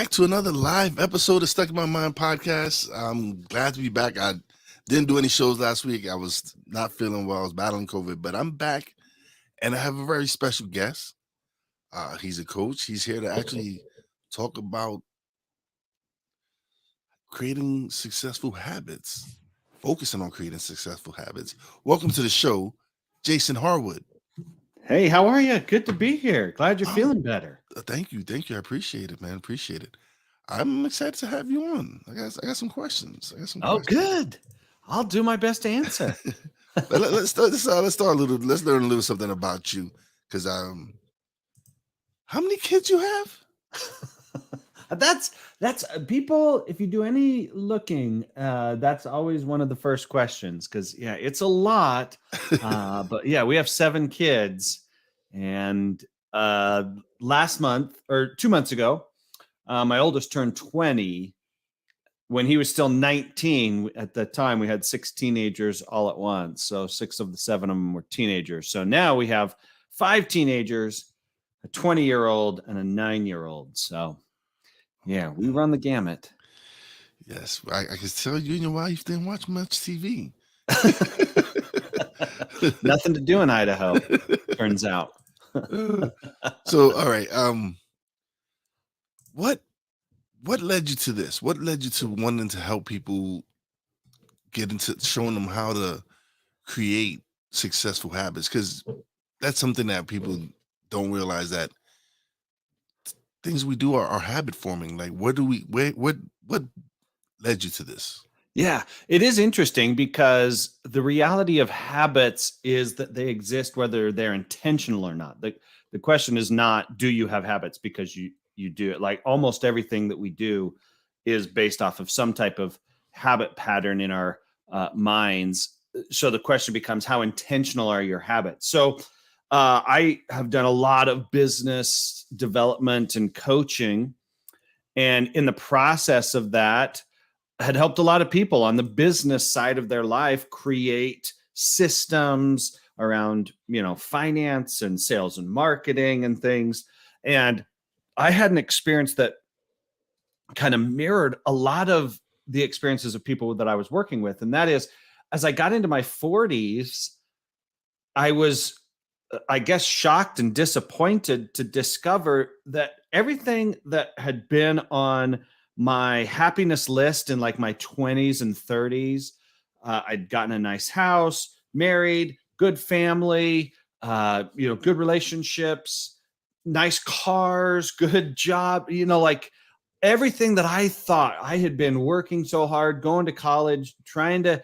back to another live episode of Stuck in My Mind podcast. I'm glad to be back. I didn't do any shows last week. I was not feeling well. I was battling COVID, but I'm back and I have a very special guest. He's a coach. He's here to actually talk about creating successful habits, focusing on creating successful habits. Welcome to the show, Jason Harwood. Hey, how are you? Good to be here. Glad you're Oh, feeling better. Thank you. Thank you. I appreciate it, man. Appreciate it. I'm excited to have you on. I got some questions. I got some Oh, questions. good. I'll do my best to answer. But let's start. Let's start a little. Let's learn a little something about you. Because how many kids you have? That's people. If you do any looking, that's always one of the first questions. Because it's a lot. But yeah, we have 7 kids, and last month or 2 months ago, my oldest turned 20. When he was still 19, at the time, we had 6 teenagers all at once. So 6 of the 7 of them were teenagers. So now we have 5 teenagers, a 20-year-old, and a 9-year-old. So yeah, we run the gamut. Yes, I can tell you and your wife didn't watch much TV. Nothing to do in Idaho, turns out. So, all right. What led you to this? What led you to wanting to help people get into showing them how to create successful habits? Because that's something that people don't realize, that things we do are habit forming. Like, what led you to this? Yeah, it is interesting because the reality of habits is that they exist whether they're intentional or not. The question is not, do you have habits, because you do it. Like almost everything that we do is based off of some type of habit pattern in our minds. So the question becomes, how intentional are your habits? So I have done a lot of business development and coaching. And in the process of that, had helped a lot of people on the business side of their life create systems around, finance and sales and marketing and things. And I had an experience that kind of mirrored a lot of the experiences of people that I was working with. And that is, as I got into my 40s, I was, I guess, shocked and disappointed to discover that everything that had been on my happiness list in like my 20s and 30s, I'd gotten a nice house, married, good family, good relationships, nice cars, good job, like everything that I thought I had been working so hard, going to college, trying to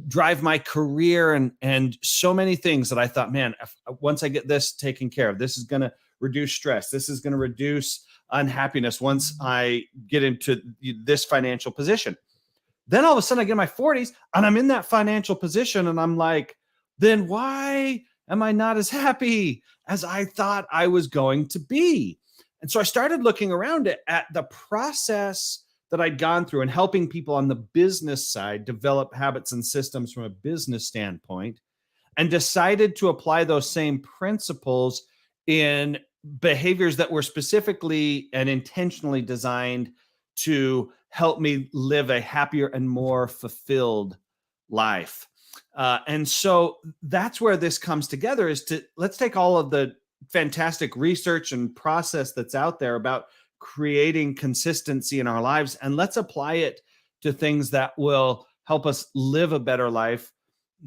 drive my career and so many things that I thought, man, once I get this taken care of, this is going to reduce stress. This is going to reduce unhappiness once I get into this financial position. Then all of a sudden I get in my 40s and I'm in that financial position and I'm like, then why am I not as happy as I thought I was going to be? And so I started looking around at the process that I'd gone through and helping people on the business side develop habits and systems from a business standpoint, and decided to apply those same principles in behaviors that were specifically and intentionally designed to help me live a happier and more fulfilled life. And so that's where this comes together, is to let's take all of the fantastic research and process that's out there about creating consistency in our lives, and let's apply it to things that will help us live a better life,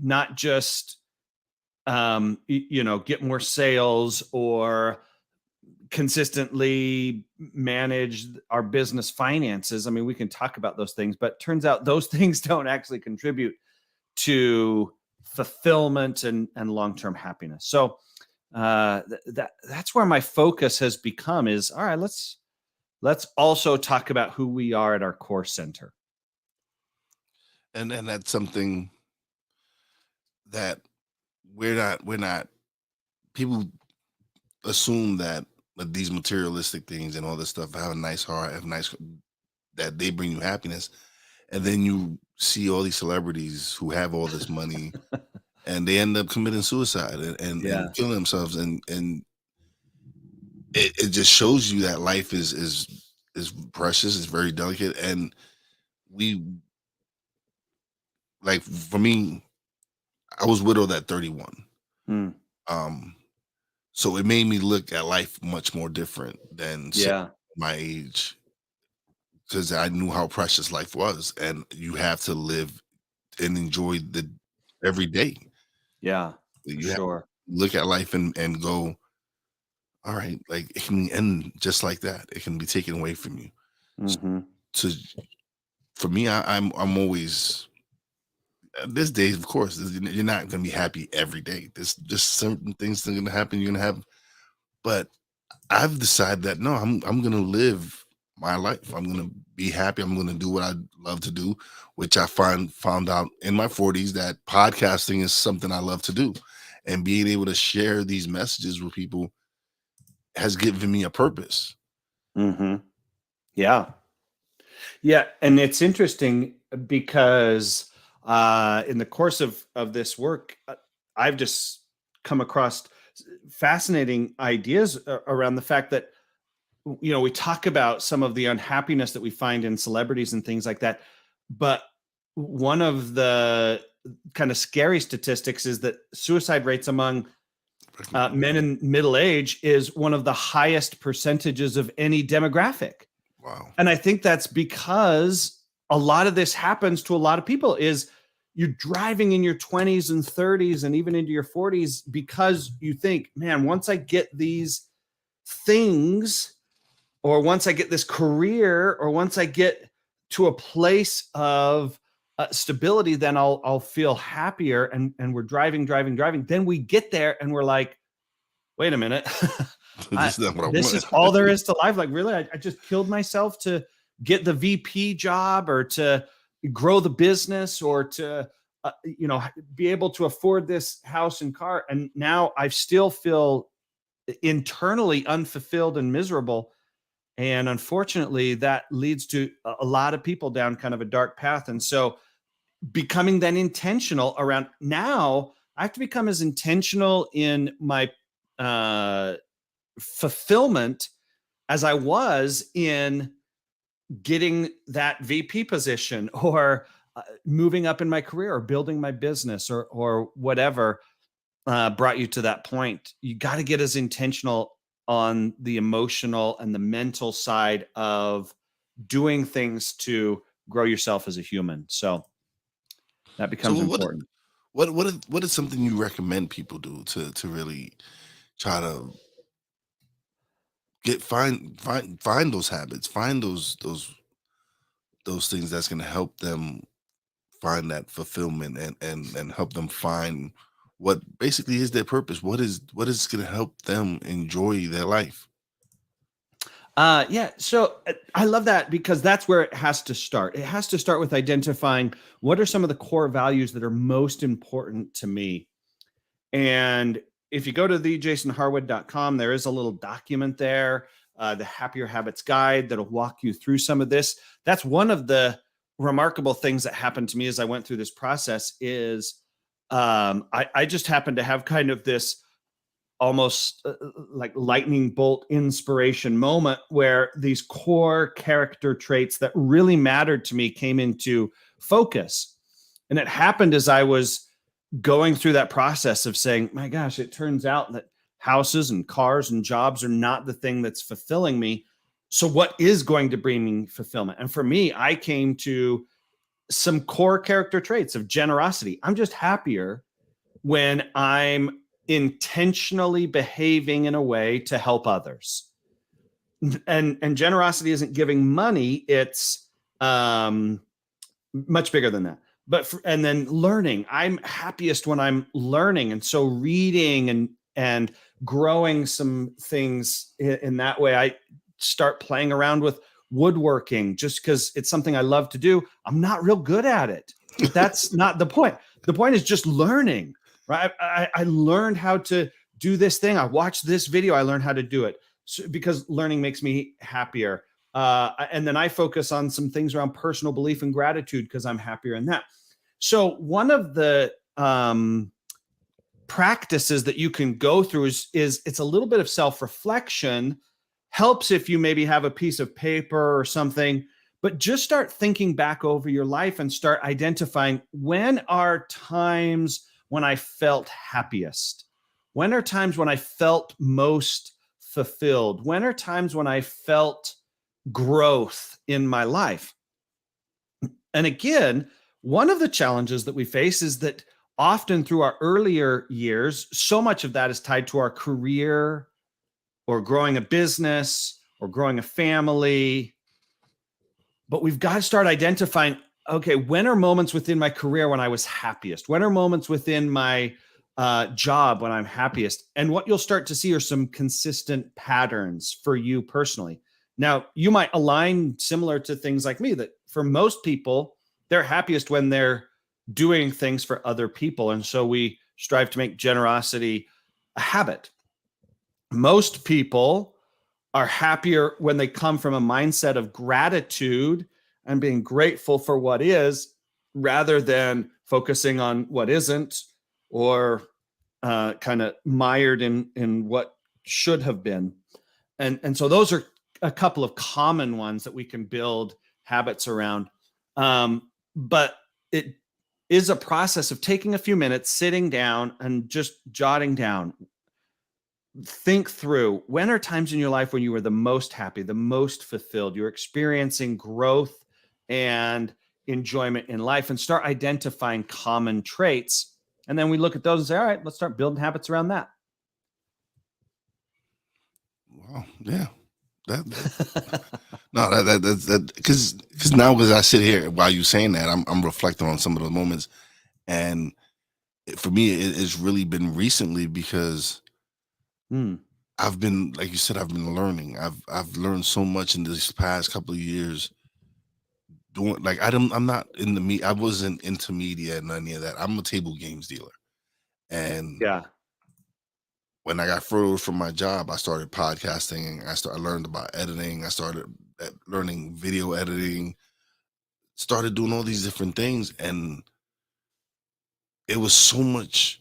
not just get more sales or consistently manage our business finances. I mean, we can talk about those things, but turns out those things don't actually contribute to fulfillment and long-term happiness. So that's where my focus has become, is all right, let's also talk about who we are at our core center. And that's something that we're not people assume that these materialistic things and all this stuff, have a nice heart, that they bring you happiness. And then you see all these celebrities who have all this money and they end up committing suicide and killing themselves. And it just shows you that life is is precious, it's very delicate, and we like for me, I was widowed at 31. Mm, Um, so it made me look at life much more different than say yeah. my age, because I knew how precious life was, and you have to live and enjoy the every day. Yeah, for You have to sure. look at life and go, all right, like it can end just like that. It can be taken away from you. Hmm. So for me, I'm always this days, of course, you're not gonna be happy every day. There's just certain things that are gonna happen. You're gonna have, but I've decided that no, I'm gonna live my life. I'm gonna be happy. I'm gonna do what I love to do, which I found out in my 40s that podcasting is something I love to do, and being able to share these messages with people has given me a purpose. Hmm. Yeah. Yeah, and it's interesting because in the course of this work, I've just come across fascinating ideas around the fact that we talk about some of the unhappiness that we find in celebrities and things like that, but one of the kind of scary statistics is that suicide rates among men in middle age is one of the highest percentages of any demographic. Wow. And I think that's because a lot of this happens to a lot of people is you're driving in your 20s and 30s and even into your 40s because you think, man, once I get these things, or once I get this career, or once I get to a place of stability, then I'll feel happier. And we're driving. Then we get there and we're like, wait a minute. This is not what I This want. is all there is to life. Like, really, I just killed myself to get the VP job or to grow the business or to, be able to afford this house and car. And now I still feel internally unfulfilled and miserable. And unfortunately, that leads to a lot of people down kind of a dark path. And so becoming then intentional around now, I have to become as intentional in my uh, fulfillment as I was in getting that VP position or moving up in my career or building my business or whatever brought you to that point. You got to get as intentional on the emotional and the mental side of doing things to grow yourself as a human. So that So becomes important. what is something you recommend people do to really try to find those habits, find those things that's going to help them find that fulfillment and help them find what basically is their purpose, what is going to help them enjoy their life. Yeah. So I love that because that's where it has to start. It has to start with identifying what are some of the core values that are most important to me. And if you go to thejasonharwood.com, there is a little document there, the Happier Habits Guide, that'll walk you through some of this. That's one of the remarkable things that happened to me as I went through this process is I just happened to have kind of this almost like lightning bolt inspiration moment where these core character traits that really mattered to me came into focus. And it happened as I was going through that process of saying, my gosh, it turns out that houses and cars and jobs are not the thing that's fulfilling me. So, what is going to bring me fulfillment? And for me, I came to some core character traits of generosity. I'm just happier when I'm intentionally behaving in a way to help others. And generosity isn't giving money, it's much bigger than that. And then learning. I'm happiest when I'm learning. And so reading and growing some things in that way. I start playing around with woodworking just because it's something I love to do. I'm not real good at it, but that's not the point. The point is just learning, right? I learned how to do this thing. I watched this video. I learned how to do it because learning makes me happier. And then I focus on some things around personal belief and gratitude because I'm happier in that. So one of the practices that you can go through is it's a little bit of self-reflection, helps if you maybe have a piece of paper or something, but just start thinking back over your life and start identifying when are times when I felt happiest? When are times when I felt most fulfilled? When are times when I felt growth in my life? And again, one of the challenges that we face is that often through our earlier years, so much of that is tied to our career or growing a business or growing a family. But we've got to start identifying, okay, when are moments within my career when I was happiest? When are moments within my job when I'm happiest? And what you'll start to see are some consistent patterns for you personally. Now, you might align similar to things like me, that for most people, they're happiest when they're doing things for other people. And so we strive to make generosity a habit. Most people are happier when they come from a mindset of gratitude and being grateful for what is, rather than focusing on what isn't, or kind of mired in what should have been. And so those are a couple of common ones that we can build habits around. But it is a process of taking a few minutes, sitting down and just jotting down. Think through, when are times in your life when you were the most happy, the most fulfilled, you're experiencing growth and enjoyment in life, and start identifying common traits. And then we look at those and say, all right, let's start building habits around that. Wow. Yeah. No, that's because now as I sit here while you saying that, I'm reflecting on some of those moments, and for me, it's really been recently because Hmm. I've been, like you said, I've been learning. I've learned so much in this past couple of years. Doing like I'm not in the I wasn't into media and any of that. I'm a table games dealer, and Yeah. when I got furloughed from my job, I started podcasting. And I learned about editing. I started learning video editing. Started doing all these different things, and it was so much.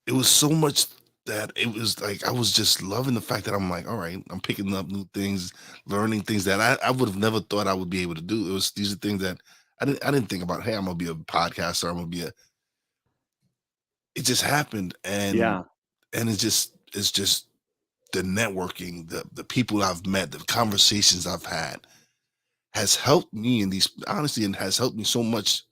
It was so much that it was like I was just loving the fact that I'm like, all right, I'm picking up new things, learning things that I would have never thought I would be able to do. It was these are things that I didn't think about. Hey, I'm gonna be a podcaster. I'm gonna be a. It just happened, Yeah. and it's just the networking, the people I've met, the conversations I've had has helped me in these honestly, and has helped me so much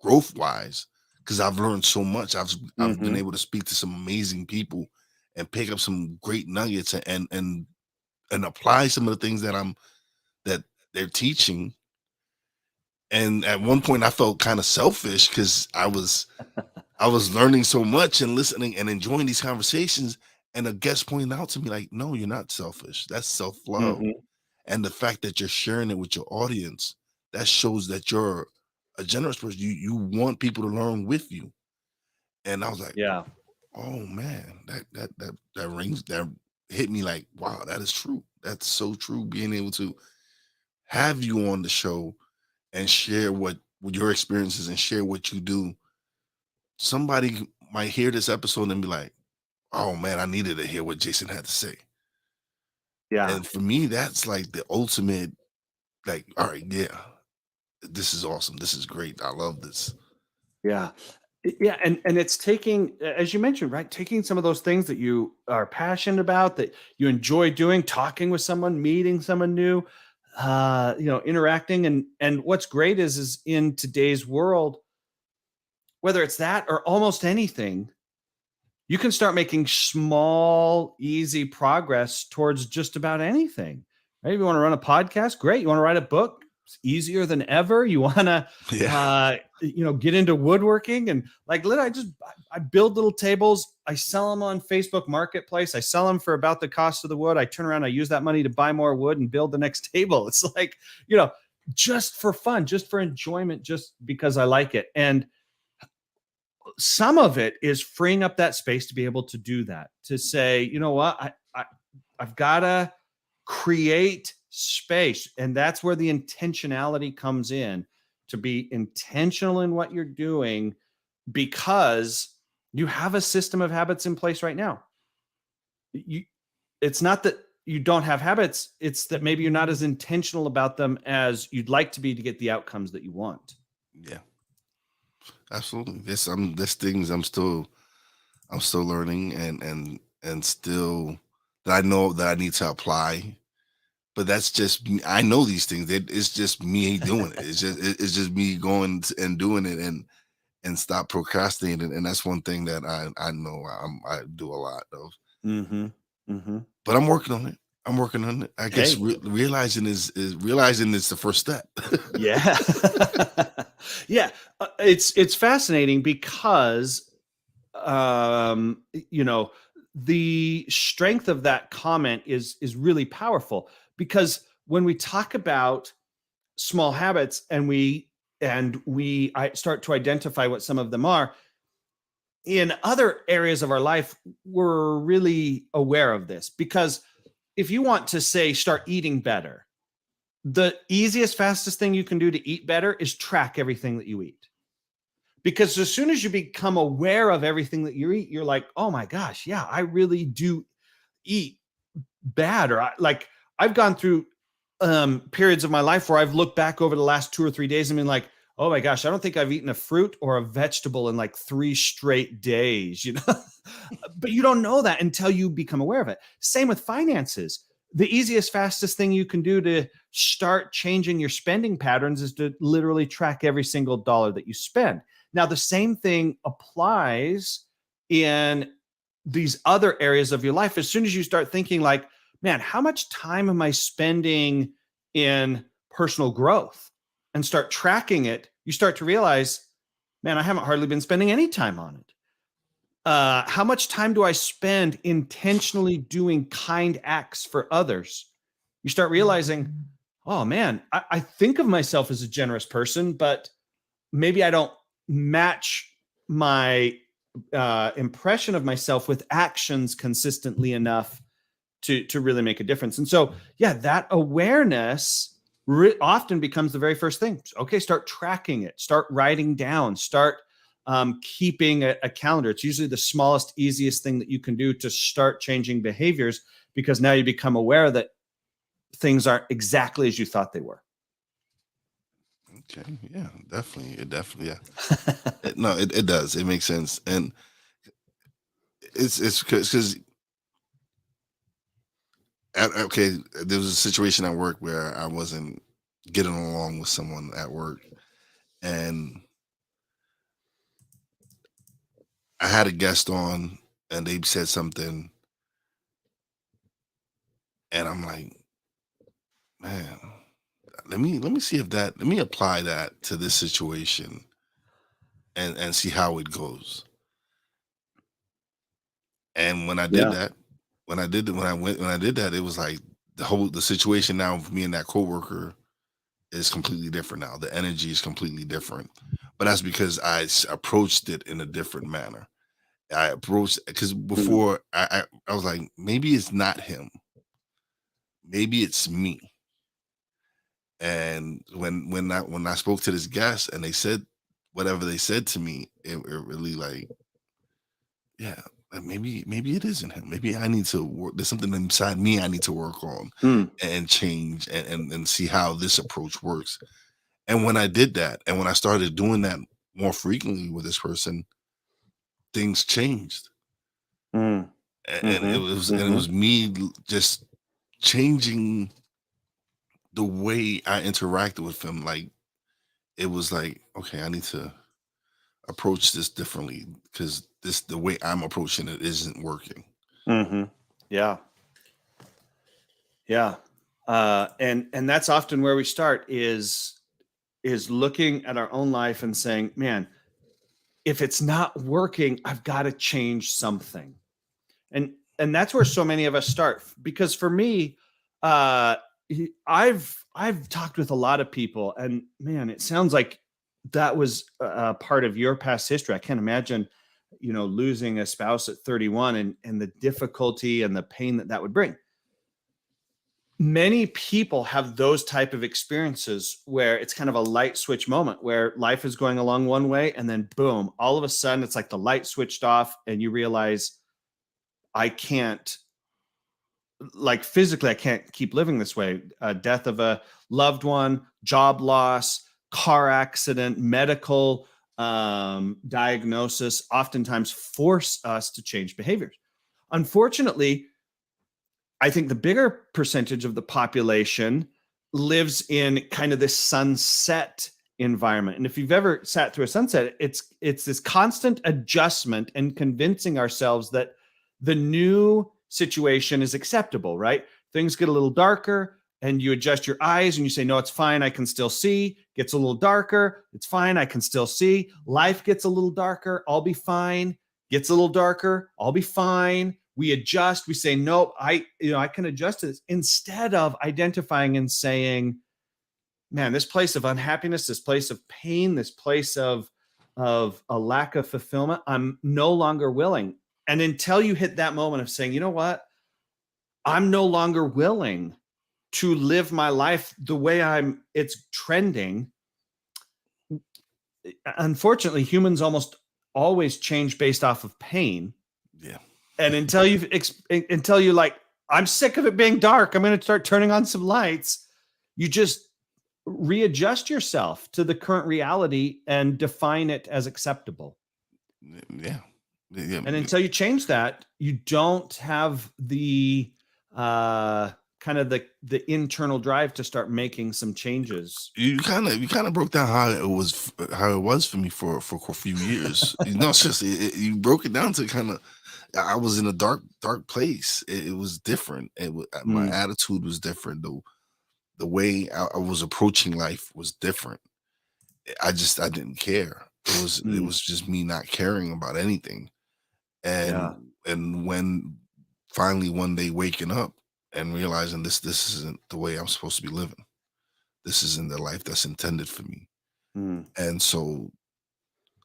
growth wise because I've learned so much. I've been Hmm. able to speak to some amazing people and pick up some great nuggets and apply some of the things that they're teaching. And at one point I felt kind of selfish because I was learning so much and listening and enjoying these conversations. And a guest pointed out to me, like, no, you're not selfish. That's self-love. Hmm. And the fact that you're sharing it with your audience, that shows that you're a generous person. You want people to learn with you. And I was like, Yeah. oh man, that rings that hit me like, wow, that is true. That's so true. Being able to have you on the show and share what your experiences and share what you do. Somebody might hear this episode and be like, oh man, I needed to hear what Jason had to say. Yeah. And for me, that's like the ultimate, like, all right, yeah, this is awesome. This is great. I love this. Yeah. Yeah, and it's taking, as you mentioned, right? Taking some of those things that you are passionate about, that you enjoy doing, talking with someone, meeting someone new, interacting. And what's great is in today's world, whether it's that or almost anything, you can start making small, easy progress towards just about anything. Right? If you want to run a podcast, great. You want to write a book, it's easier than ever. You want to, Yeah. get into woodworking, and like, I build little tables. I sell them on Facebook Marketplace. I sell them for about the cost of the wood. I turn around, I use that money to buy more wood and build the next table. It's like, just for fun, just for enjoyment, just because I like it. And some of it is freeing up that space to be able to do that, to say, you know what, I've got to create space. And that's where the intentionality comes in, to be intentional in what you're doing, because you have a system of habits in place right now. it's not that you don't have habits, it's that maybe you're not as intentional about them as you'd like to be to get the outcomes that you want. Yeah, absolutely. There's things I'm still learning and still that I know that I need to apply. But that's just me. I know these things. It's just me doing it. It's just me going and doing it and stop procrastinating. And that's one thing that I know I do a lot of. Mhm. Mhm. But I'm working on it. I'm working on it. I guess Hey. realizing is realizing is the first step. Yeah. Yeah, it's fascinating because, you know, the strength of that comment is really powerful because when we talk about small habits and we I start to identify what some of them are, in other areas of our life, we're really aware of this because if you want to say start eating better, the easiest, fastest thing you can do to eat better is track everything that you eat. Because as soon as you become aware of everything that you eat, you're like, oh my gosh, yeah, I really do eat bad. Like I've gone through periods of my life where I've looked back over the last 2 or 3 days and been like, oh my gosh, I don't think I've eaten a fruit or a vegetable in like 3 straight days, you know? But you don't know that until you become aware of it. Same with finances. The easiest, fastest thing you can do to start changing your spending patterns is to literally track every single dollar that you spend. Now, the same thing applies in these other areas of your life. As soon as you start thinking, like, man, how much time am I spending in personal growth and start tracking it, you start to realize, man, I haven't hardly been spending any time on it. How much time do I spend intentionally doing kind acts for others? You start realizing, oh man, I think of myself as a generous person, but maybe I don't match my impression of myself with actions consistently enough to really make a difference. And so, yeah, that awareness often becomes the very first thing. Okay, start tracking it, start writing down, start keeping a calendar. It's usually the smallest, easiest thing that you can do to start changing behaviors because now you become aware that things aren't exactly as you thought they were. Okay, yeah, definitely. It definitely, yeah. No, it does. It makes sense, and it's because okay, there was a situation at work where I wasn't getting along with someone at work, and I had a guest on, and they said something, and I'm like, man, let me see if that let me apply that to this situation and see how it goes. And when I did Yeah. that, when I did that, it was like the situation now for me and that coworker is completely different now. The energy is completely different. But that's because approached it in a different manner. I approached because Mm. before I was like, maybe it's not him. Maybe it's me. And when I spoke to this guest and they said whatever they said to me, it really like, yeah, maybe it isn't him. Maybe I need to work. There's something inside me I need to work on Mm. and change and see how this approach works. And when I did that, and when I started doing that more frequently with this person, things changed. Mm. And it Mm-hmm. was and it Mm-hmm. was me just changing the way I interacted with him. Like it was like, okay, I need to approach this differently because this the way I'm approaching it isn't working. Mm-hmm. Yeah. Yeah. And that's often where we start is looking at our own life and saying, man, if it's not working, I've got to change something. And that's where so many of us start. Because for me, uh, I've talked with a lot of people, and man, it sounds like that was a part of your past history. I can't imagine, losing a spouse at 31 and the difficulty and the pain that that would bring. Many people have those type of experiences where it's kind of a light switch moment where life is going along one way and then boom, all of a sudden it's like the light switched off and you realize I can't like physically, I can't keep living this way. Death of a loved one, job loss, car accident, medical diagnosis oftentimes force us to change behaviors. Unfortunately, I think the bigger percentage of the population lives in kind of this sunset environment. And if you've ever sat through a sunset, it's this constant adjustment and convincing ourselves that the new situation is acceptable, right? Things get a little darker and you adjust your eyes and you say, no, it's fine. I can still see. Gets a little darker. It's fine. I can still see. Life gets a little darker. I'll be fine. Gets a little darker. I'll be fine. We adjust. We say, nope, I can adjust to this, instead of identifying and saying, man, this place of unhappiness, this place of pain, this place of a lack of fulfillment, I'm no longer willing. And until you hit that moment of saying, you know what, I'm no longer willing to live my life the way it's trending. Unfortunately, humans almost always change based off of pain. Yeah. And until you're like, I'm sick of it being dark, I'm going to start turning on some lights, you just readjust yourself to the current reality and define it as acceptable. Yeah. And until you change that, you don't have the kind of the internal drive to start making some changes. You kind of broke down how it was for me for a few years. It's just you broke it down to kind of. I was in a dark place. It was different. My attitude was different. The way I was approaching life was different. I didn't care. It was just me not caring about anything. And when finally one day waking up and realizing this isn't the way I'm supposed to be living. This isn't the life that's intended for me. And so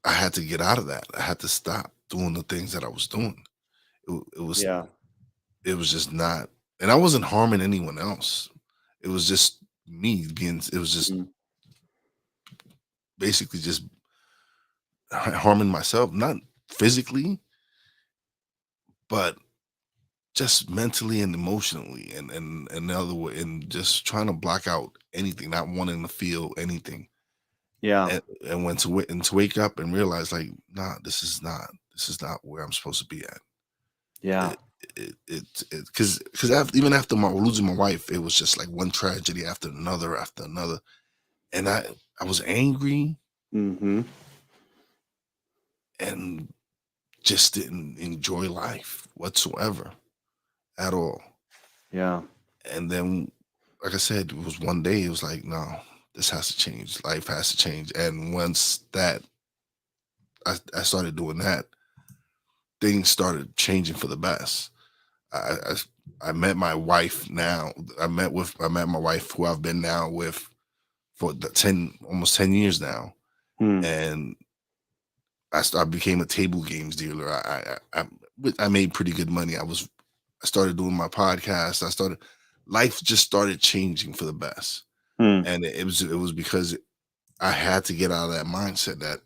I had to get out of that. I had to stop doing the things that I was doing. It was just not, and I wasn't harming anyone else. It was just me it was just basically just harming myself, not physically, but just mentally and emotionally, and another way, and just trying to block out anything, not wanting to feel anything. And when to wake up and realize, like, nah, this is not where I'm supposed to be at. Because even after losing my wife, it was just like one tragedy after another, and I was angry and just didn't enjoy life whatsoever at all. And then, like I said, it was one day, it was like, no, this has to change. Life has to change. And once that I started doing that, things started changing for the best. I met my wife now. I met my wife, who I've been now with for almost 10 years now. And I became a table games dealer. I made pretty good money. I started doing my podcast. Life just started changing for the best. And it was because I had to get out of that mindset that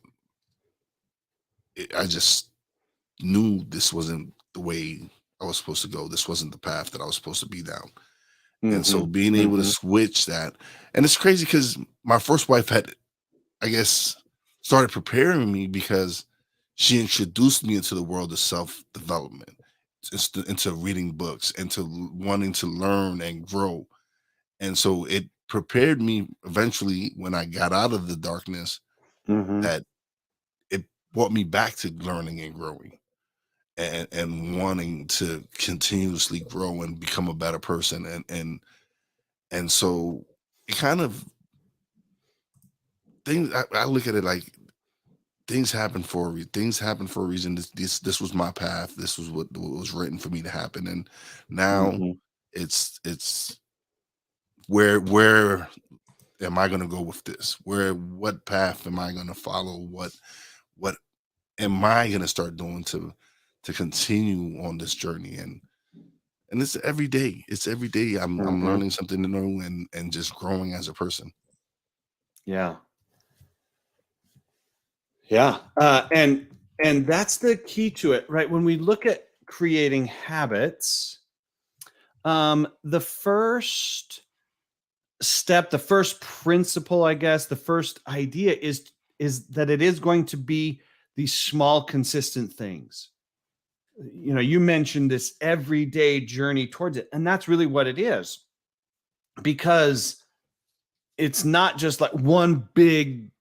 I just knew this wasn't the way I was supposed to go. This wasn't the path that I was supposed to be down. And so being able to switch that, and it's crazy because my first wife had, I guess, started preparing me because she introduced me into the world of self-development, into reading books, into wanting to learn and grow. And so it prepared me eventually when I got out of the darkness, that it brought me back to learning and growing, and wanting to continuously grow and become a better person. And so it kind of, things, I look at it like things happen for a reason. This was my path. This was what was written for me to happen. And now it's where am I going to go with this? What path am I going to follow? What am I going to start doing to continue on this journey? And it's every day. It's every day I'm learning something new and just growing as a person. And that's the key to it, right? When we look at creating habits, The first step, the first principle, I guess, the first idea is that it is going to be these small, consistent things. You mentioned this everyday journey towards it, and that's really what it is, because it's not just like one big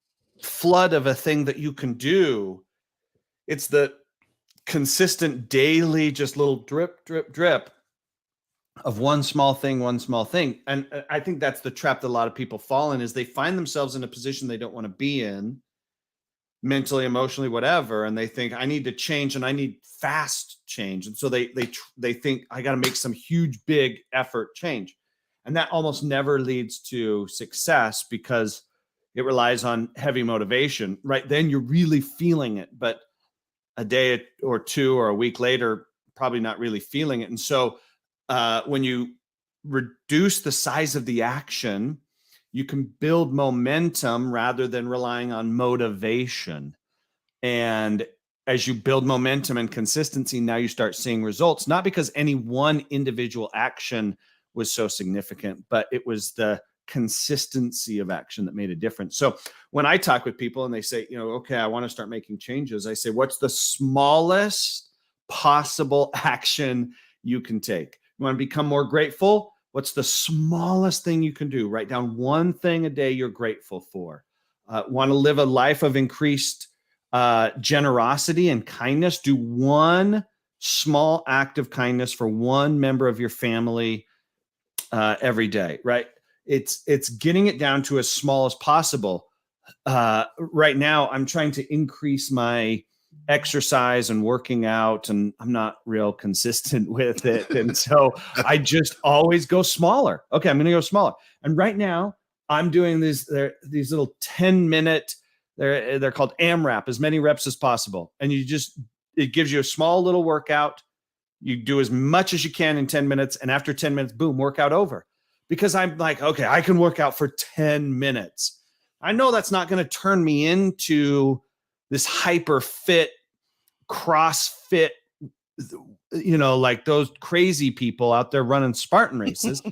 flood of a thing that you can do. It's the consistent daily, just little drip, drip, drip of one small thing, one small thing. And I think that's the trap that a lot of people fall in, is they find themselves in a position they don't want to be in, mentally, emotionally, whatever, and they think, I need to change and I need fast change. And so they think, I got to make some huge big effort change. And that almost never leads to success, because it relies on heavy motivation. Right then you're really feeling it, but a day or two or a week later, probably not really feeling it. And so when you reduce the size of the action, you can build momentum rather than relying on motivation. And as you build momentum and consistency, now you start seeing results, not because any one individual action was so significant, but it was the consistency of action that made a difference. So when I talk with people and they say, okay, I want to start making changes, I say, what's the smallest possible action you can take? You want to become more grateful? What's the smallest thing you can do? Write down one thing a day you're grateful for. Want to live a life of increased generosity and kindness? Do one small act of kindness for one member of your family every day, right? It's getting it down to as small as possible. Right now, I'm trying to increase my exercise and working out, and I'm not real consistent with it. And so I just always go smaller. Okay, I'm going to go smaller. And right now I'm doing these little 10-minute, they're called AMRAP, as many reps as possible. And it gives you a small little workout. You do as much as you can in 10 minutes. And after 10 minutes, boom, workout over. Because I'm like, okay, I can work out for 10 minutes. I know that's not going to turn me into this hyper fit, CrossFit, like those crazy people out there running Spartan races.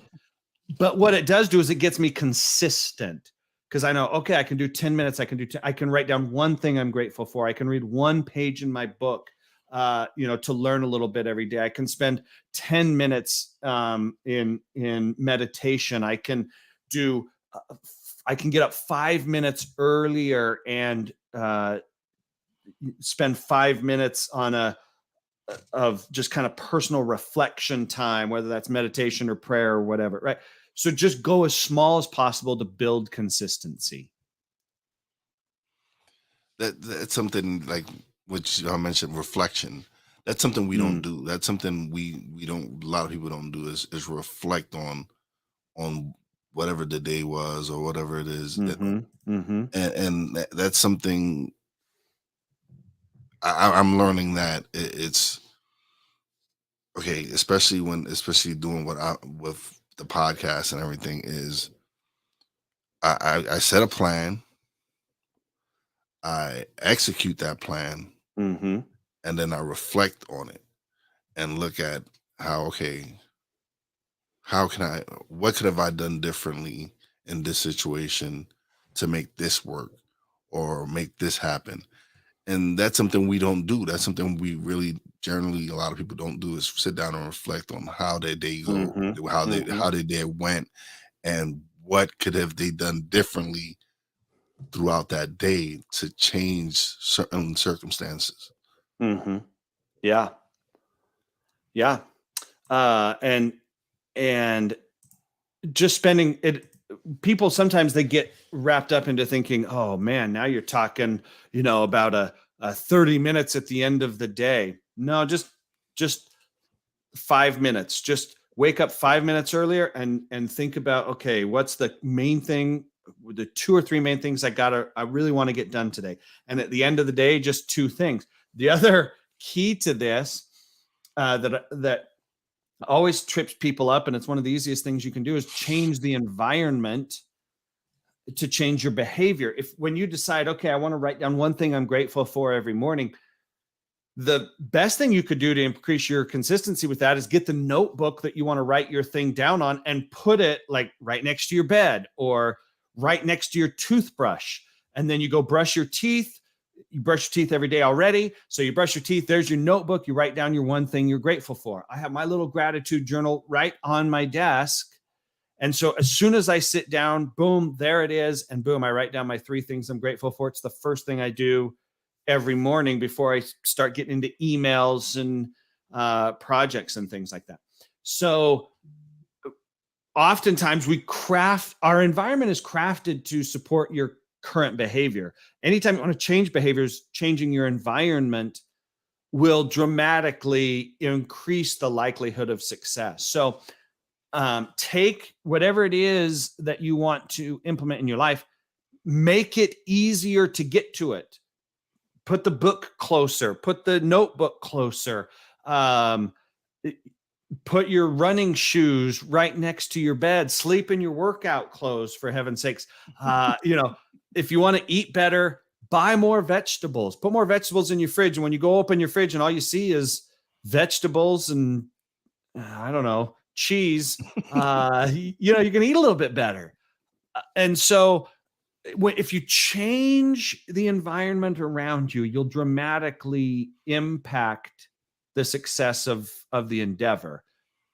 But what it does do is it gets me consistent, because I know, okay, I can do 10 minutes. I can write down one thing I'm grateful for. I can read one page in my book, to learn a little bit every day. I can spend 10 minutes in meditation. I can get up 5 minutes earlier and spend 5 minutes of just kind of personal reflection time, whether that's meditation or prayer or whatever, right? So just go as small as possible to build consistency. That's something like which I mentioned, reflection. That's something we don't do. That's something we don't. A lot of people don't do is reflect on whatever the day was or whatever it is. And that's something I'm learning, that it's okay, especially doing with the podcast and everything, is I set a plan, I execute that plan, and then I reflect on it and look at what could have I done differently in this situation to make this work or make this happen. And that's something we don't do. That's something we really generally, a lot of people don't do, is sit down and reflect on how their day go, how their day went, and what could have they done differently throughout that day to change certain circumstances. Yeah. And just spending it. People sometimes they get wrapped up into thinking, oh man, now you're talking, about a 30 minutes at the end of the day. No, just 5 minutes. Just wake up 5 minutes earlier and think about, okay, what's the main thing, the 2 or 3 main things I really want to get done today. And at the end of the day, just 2 things. The other key to this that always trips people up, and it's one of the easiest things you can do, is change the environment to change your behavior. When you decide, okay, I want to write down one thing I'm grateful for every morning, The best thing you could do to increase your consistency with that is get the notebook that you want to write your thing down on and put it like right next to your bed or right next to your toothbrush. And then you go brush your teeth. You brush your teeth every day already. So you brush your teeth. There's your notebook. You write down your one thing you're grateful for. I have my little gratitude journal right on my desk. And so as soon as I sit down, boom, there it is. And boom, I write down my 3 things I'm grateful for. It's the first thing I do every morning before I start getting into emails and projects and things like that. So oftentimes our environment is crafted to support your current behavior. Anytime you want to change behaviors, changing your environment will dramatically increase the likelihood of success. So take whatever it is that you want to implement in your life, make it easier to get to it. Put the book closer, put the notebook closer, put your running shoes right next to your bed, sleep in your workout clothes, for heaven's sakes. If you want to eat better, buy more vegetables, put more vegetables in your fridge. And when you go open your fridge and all you see is vegetables and I don't know, cheese, you can eat a little bit better. And so if you change the environment around you, you'll dramatically impact the success of the endeavor.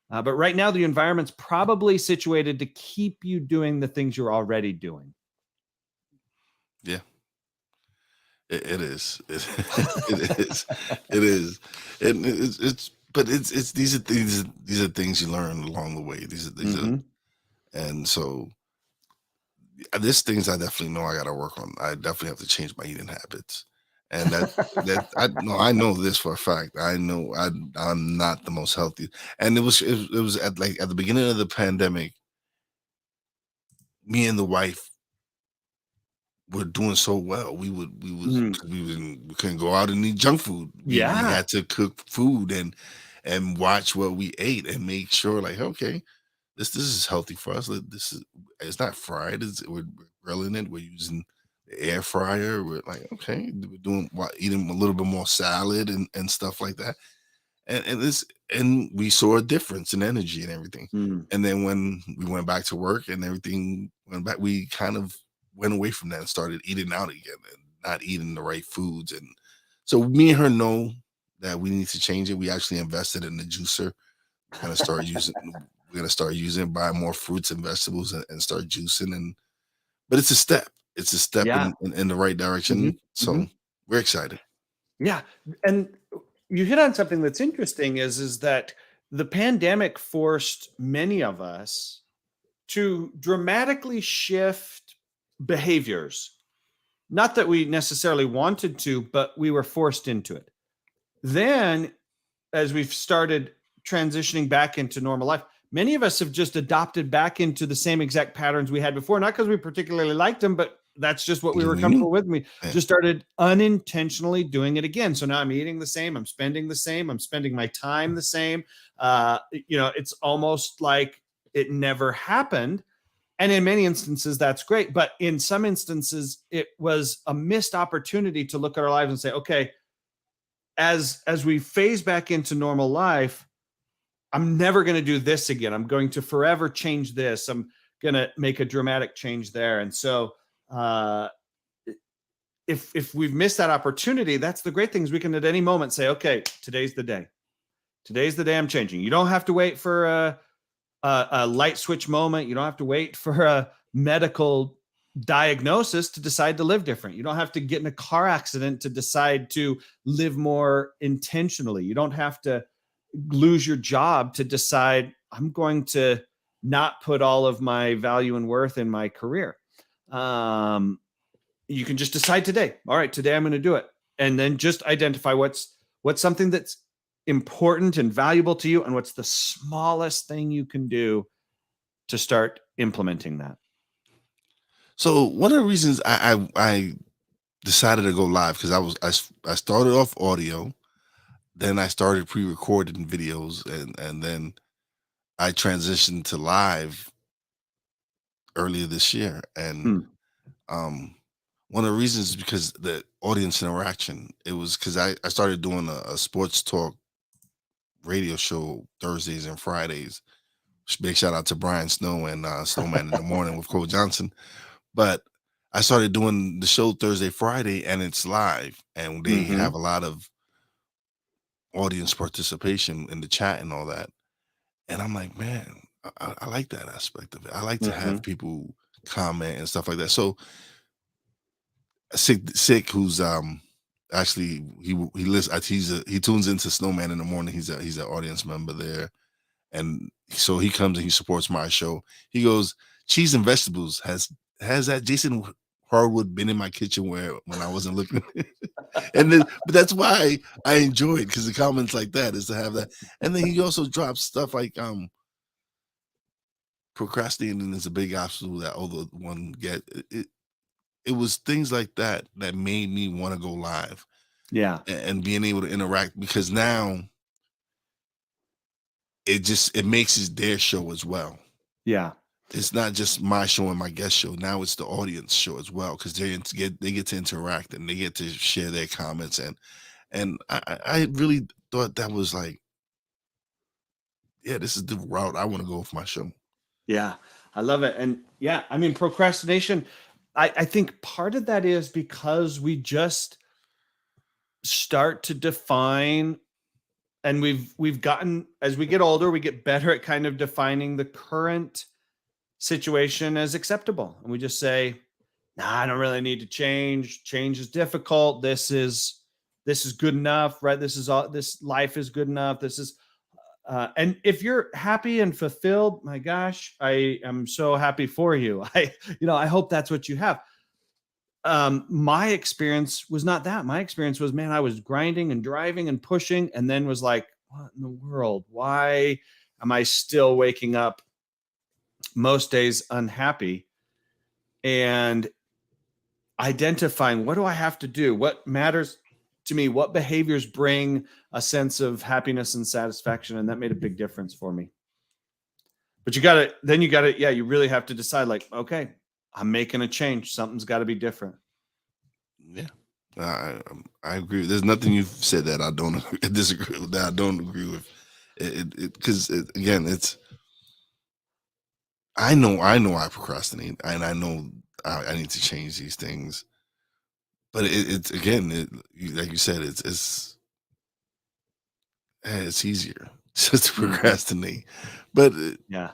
But right now, the environment's probably situated to keep you doing the things you're already doing. Yeah, it is. It is. It is. And but it's these are things you learn along the way. These are, Mhm. and so there's things I definitely know I got to work on. I definitely have to change my eating habits, and I know this for a fact. I know I'm not the most healthy, and it was at the beginning of the pandemic. Me and the wife were doing so well. Mhm. We couldn't go out and eat junk food. We Yeah. had to cook food and watch what we ate and make sure like, okay, this is healthy for us. This is it's not fried. We're grilling it. We're using the air fryer. We're like, okay, we're eating a little bit more salad and stuff like that. And we saw a difference in energy and everything. Mm. And then when we went back to work and everything went back, we kind of went away from that and started eating out again and not eating the right foods. And so me and her know that we need to change it. We actually invested in the juicer. We're gonna start using buy more fruits and vegetables and start juicing but it's a step. It's a step Yeah. in the right direction. Mhm. So Mhm. we're excited. Yeah. And you hit on something that's interesting is that the pandemic forced many of us to dramatically shift behaviors. Not that we necessarily wanted to, but we were forced into it. Then, as we've started transitioning back into normal life, many of us have just adopted back into the same exact patterns we had before, not because we particularly liked them, but that's just what we were comfortable with. We Yeah. just started unintentionally doing it again. So now I'm eating the same, I'm spending the same, I'm spending my time the same. It's almost like it never happened. And in many instances, that's great. But in some instances, it was a missed opportunity to look at our lives and say, okay, as we phase back into normal life, I'm never going to do this again. I'm going to forever change this. I'm going to make a dramatic change there. And so, uh, if we've missed that opportunity, that's the great thing is we can at any moment say, okay, today's the day. Today's the day I'm changing. You don't have to wait for a light switch moment. You don't have to wait for a medical diagnosis to decide to live different. You don't have to get in a car accident to decide to live more intentionally. You don't have to lose your job to decide I'm going to not put all of my value and worth in my career. Um, you can just decide today. All right, today I'm going to do it, and then just identify what's something that's important and valuable to you, and what's the smallest thing you can do to start implementing that. So one of the reasons I decided to go live because I started off audio, then I started pre-recording videos, and then I transitioned to live earlier this year. And Hmm. um, One of the reasons is because the audience interaction. It was because I started doing a sports talk radio show Thursdays and Fridays. Big shout out to Brian Snow and Snowman in the Morning with Cole Johnson. But I started doing the show Thursday, Friday, and it's live, and they have Mhm. a lot of audience participation in the chat and all that. And I'm like, man, I like that aspect of it. I like to have Mhm. people comment and stuff like that. So sick who's actually he listens he tunes into Snowman in the Morning. He's an audience member there, and so he comes and he supports my show. He goes, cheese and vegetables has that Jason Harwood been in my kitchen where when I wasn't looking. And then but that's why I enjoy it, because the comments like that is to have that. And then he also drops stuff like procrastinating is a big obstacle that other one get. It was things like that that made me want to go live, Yeah. and being able to interact, because now it makes it their show as well. Yeah. It's not just my show and my guest show. Now it's the audience show as well, because they get to interact and they get to share their comments, and I really thought that was like, yeah, this is the route I want to go with my show. Yeah. I love it. And yeah, I mean, procrastination, I think part of that is because we just start to define, and we've gotten, as we get older, we get better at kind of defining the current situation as acceptable. And we just say, nah, I don't really need to change. Change is difficult. This is good enough, right? This life is good enough. This is and if you're happy and fulfilled, my gosh, I am so happy for you. I hope that's what you have. My experience was not that. My experience was, man, I was grinding and driving and pushing, and then was like, what in the world? Why am I still waking up most days unhappy? And identifying, what do I have to do? What matters to me? What behaviors bring a sense of happiness and satisfaction? And that made a big difference for me. But you got to, yeah, you really have to decide, like, okay, I'm making a change. Something's got to be different. Yeah, I agree. There's nothing you've said that I don't disagree with. That I don't agree with. Because again, it's I know I procrastinate, and I know I need to change these things. But it's again, like you said, it's easier just to Mhm. procrastinate. But Yeah.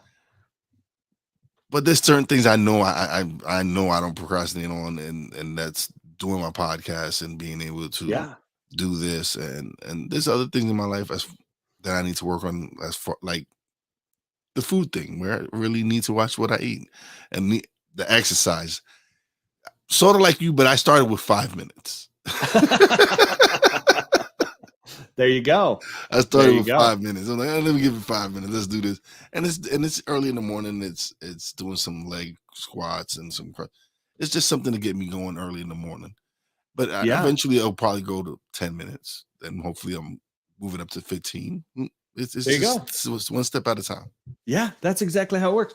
but there's certain things I know I know I don't procrastinate on, and that's doing my podcast and being able to Yeah. do this, and there's other things in my life that I need to work on, as far like the food thing, where I really need to watch what I eat, and the exercise. Sort of like you, but I started with 5 minutes. There you go. I There started you with go. 5 minutes. I'm like, let me give it 5 minutes. Let's do this. And it's early in the morning. It's doing some leg squats and it's just something to get me going early in the morning. But Yeah. eventually I'll probably go to 10 minutes. And hopefully I'm moving up to 15. It's There you just go. it's one step at a time. Yeah, that's exactly how it works.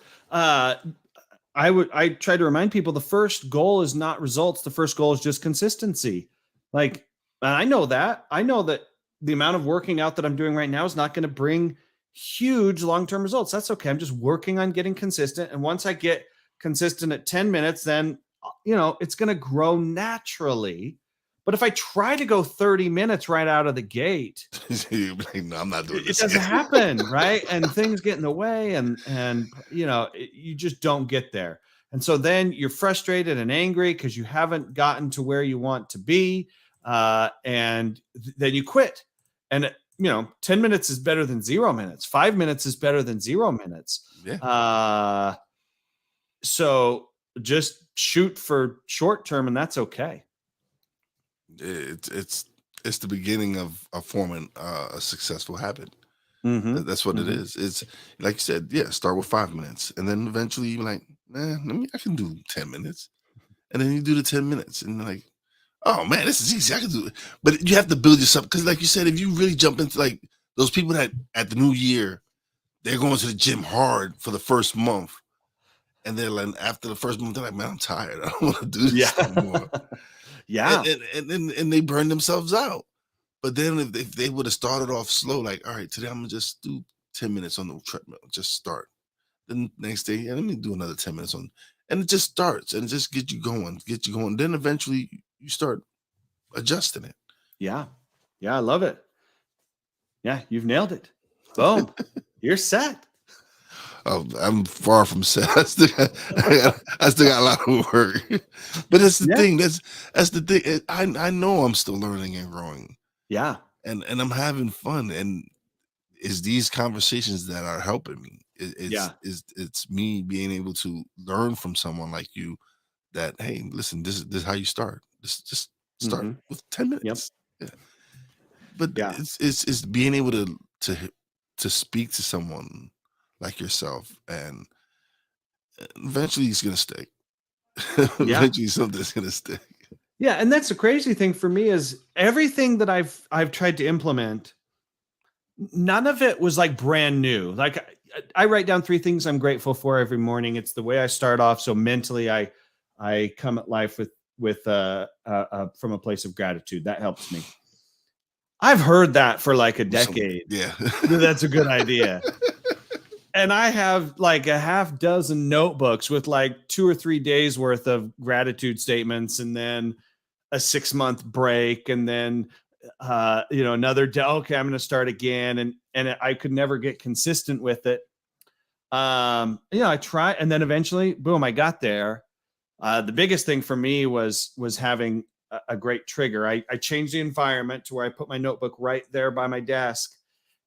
I try to remind people, the first goal is not results. The first goal is just consistency. Like, and I know that. I know that the amount of working out that I'm doing right now is not going to bring huge long-term results. That's okay. I'm just working on getting consistent. And once I get consistent at 10 minutes, then it's going to grow naturally. But if I try to go 30 minutes right out of the gate, Like, no, I'm not doing it this doesn't again. happen, right? And things get in the way, and you just don't get there. And so then you're frustrated and angry because you haven't gotten to where you want to be, and then you quit. And 10 minutes is better than 0 minutes. 5 minutes is better than 0 minutes. Yeah. So just shoot for short term, and that's okay. It's the beginning of forming a successful habit. Mm-hmm. That's what it Mm-hmm. is. It's like you said, yeah, start with 5 minutes. And then eventually you're like, I can do 10 minutes. And then you do the 10 minutes and you're like, oh man, this is easy. I can do it. But you have to build yourself. Cause like you said, if you really jump into like those people that at the new year, they're going to the gym hard for the first month. And then like after the first month, they're like, man, I'm tired. I don't want to do Yeah. this no more. Yeah. And they burn themselves out. But then if they would have started off slow, like, all right, today I'm gonna just do 10 minutes on the treadmill, just start. Then next day, yeah, let me do another 10 minutes on, and it just starts and just get you going, get you going. Then eventually you start adjusting it. Yeah. Yeah. I love it. Yeah. You've nailed it. Boom. You're set. Oh, I'm far from set. I still got a lot of work. But that's the Yeah. thing. That's the thing. I know I'm still learning and growing, Yeah. and I'm having fun. And it's these conversations that are helping me. Yeah. It's me being able to learn from someone like you. That, hey, listen, this is how you start. Just start Hmm. with 10 Yep. minutes. Yeah. But Yeah. it's being able to speak to someone like yourself, and eventually it's gonna stick. Yeah. Eventually something's gonna stick. Yeah. And that's the crazy thing for me is everything that I've tried to implement, none of it was like brand new. Like I write down 3 things I'm grateful for every morning. It's the way I start off. So mentally, I come at life with from a place of gratitude. That helps me. I've heard that for like a decade. Yeah. That's a good idea. And I have like a half dozen notebooks with like 2 or 3 days worth of gratitude statements, and then a 6 month break, and then another day. Okay, I'm going to start again, and I could never get consistent with it. I try, and then eventually, boom, I got there. The biggest thing for me was having a great trigger. I changed the environment to where I put my notebook right there by my desk,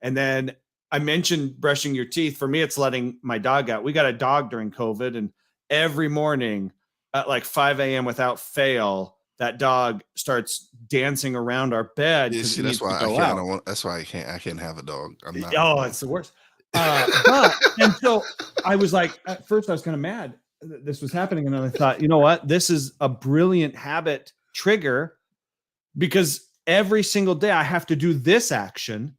and then I mentioned brushing your teeth. For me, it's letting my dog out. We got a dog during COVID, and every morning at like 5 a.m. without fail, that dog starts dancing around our bed Yeah, because see, it that's needs to why go I out. don't want that's why I can't have a dog. I'm not Oh, no. it's the worst. But and so I was like, at first I was kind of mad that this was happening, and then I thought, you know what? This is a brilliant habit trigger because every single day I have to do this action.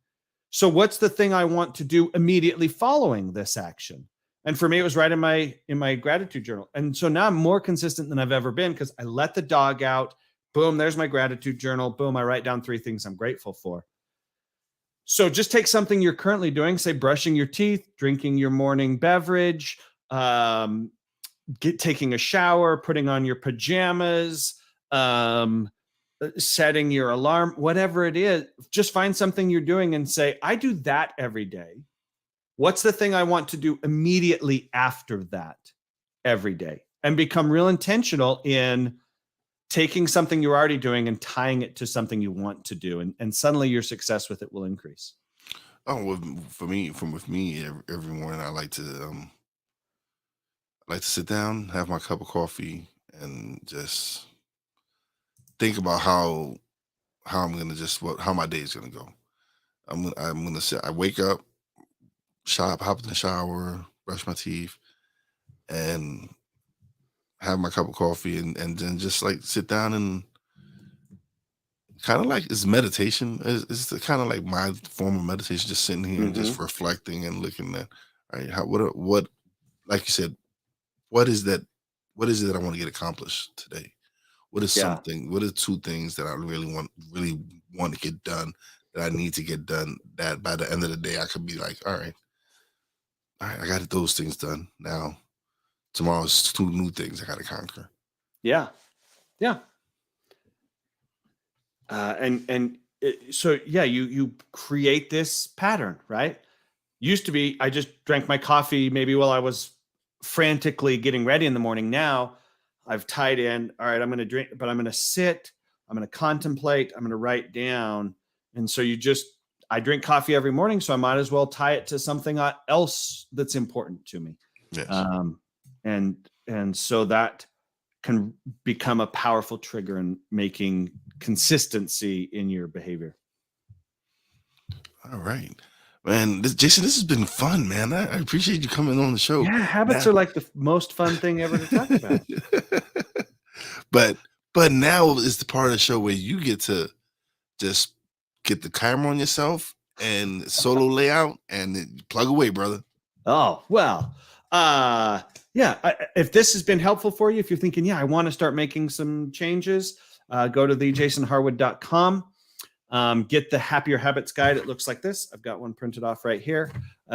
So what's the thing I want to do immediately following this action? And for me, it was right in my gratitude journal. And so now I'm more consistent than I've ever been because I let the dog out. Boom, there's my gratitude journal. Boom, I write down 3 things I'm grateful for. So just take something you're currently doing, say brushing your teeth, drinking your morning beverage, um, taking a shower, putting on your pajamas, setting your alarm, whatever it is. Just find something you're doing and say, I do that every day. What's the thing I want to do immediately after that every day? And become real intentional in taking something you're already doing and tying it to something you want to do. And suddenly your success with it will increase. Oh, for me, with me, every morning I like to sit down, have my cup of coffee, and just think about how I'm gonna just what how my day is gonna go. I'm gonna sit. I wake up, hop in the shower, brush my teeth, and have my cup of coffee, and then just like sit down and kind of like it's meditation. It's kind of like my form of meditation, just sitting here and just Mhm. reflecting and looking at, all right, what like you said, what is that? What is it that I want to get accomplished today? Yeah. What are 2 things that I really want to get done, that I need to get done, that by the end of the day I could be like, all right, I got those things done. Now tomorrow's 2 new things I got to conquer. Yeah. Yeah. So yeah, you create this pattern, right? Used to be I just drank my coffee maybe while I was frantically getting ready in the morning. Now I've tied in, all right, I'm going to drink, but I'm going to sit, I'm going to contemplate, I'm going to write down. And so I drink coffee every morning, so I might as well tie it to something else that's important to me. Yes. Um, and so that can become a powerful trigger in making consistency in your behavior. All right. Man, Jason, this has been fun, man. I appreciate you coming on the show. Yeah, habits Now, are like the most fun thing ever to talk about. but now is the part of the show where you get to just get the camera on yourself and solo layout and then plug away, brother. Oh, well, uh, Yeah, if this has been helpful for you, if you're thinking, yeah, I want to start making some changes, go to thejasonharwood.com. Get the Happier Habits Guide. It looks like this. I've got one printed off right here.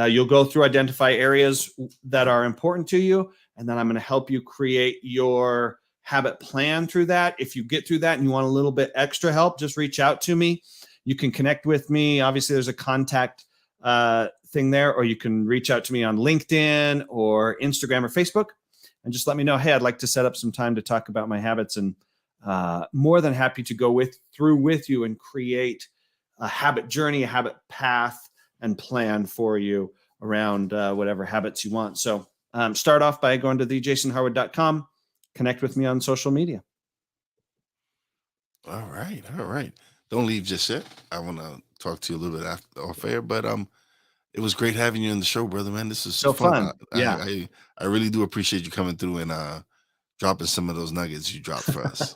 You'll go through, identify areas that are important to you, and then I'm going to help you create your habit plan through that. If you get through that and you want a little bit extra help, just reach out to me. You can connect with me. Obviously, there's a contact thing there, or you can reach out to me on LinkedIn or Instagram or Facebook and just let me know, hey, I'd like to set up some time to talk about my habits, and more than happy to go through with you and create a habit journey, a habit path and plan for you around whatever habits you want. So start off by going to thejasonharwood.com, connect with me on social media. All right, all right. Don't leave just yet. I want to talk to you a little bit after off air, but it was great having you on the show, brother. Man, this is So fun. fun. Yeah. I really do appreciate you coming through and dropping some of those nuggets you dropped for us.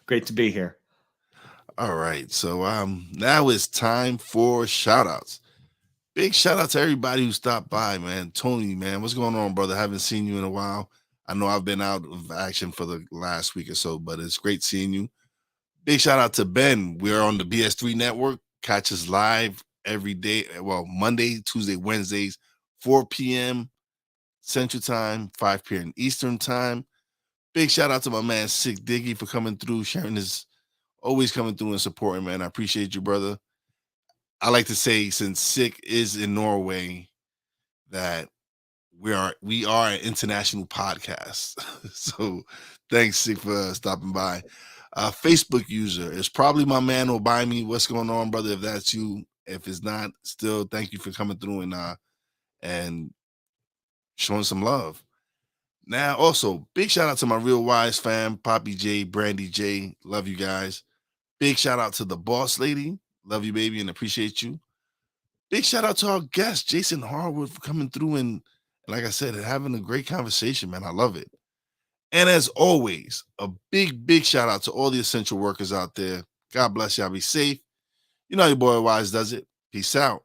Great to be here. All right, so now it's time for shout outs. Big shout out to everybody who stopped by, man. Tony, man, what's going on, brother? Haven't seen you in a while. I know I've been out of action for the last week or so, but it's great seeing you. Big shout out to Ben. We're on the BS3 network. Catch us live every day. Well, Monday, Tuesday, Wednesdays, 4 p.m. Central Time, 5 p.m. Eastern Time. Big shout out to my man Sick Diggy for coming through, sharing his, always coming through and supporting, man. I appreciate you, brother. I like to say, since Sick is in Norway, that we are an international podcast. So thanks, Sick, for stopping by. Facebook user is probably my man Obimi. What's going on, brother? If that's you, if it's not, still thank you for coming through and showing some love. Now, also, big shout out to my Real Wise fam, Poppy J, Brandy J. Love you guys. Big shout out to the boss lady. Love you, baby, and appreciate you. Big shout out to our guest, Jason Harwood, for coming through and like I said, having a great conversation, man. I love it. And as always, a big shout out to all the essential workers out there. God bless y'all. Be safe. You know how your boy Wise does it. Peace out.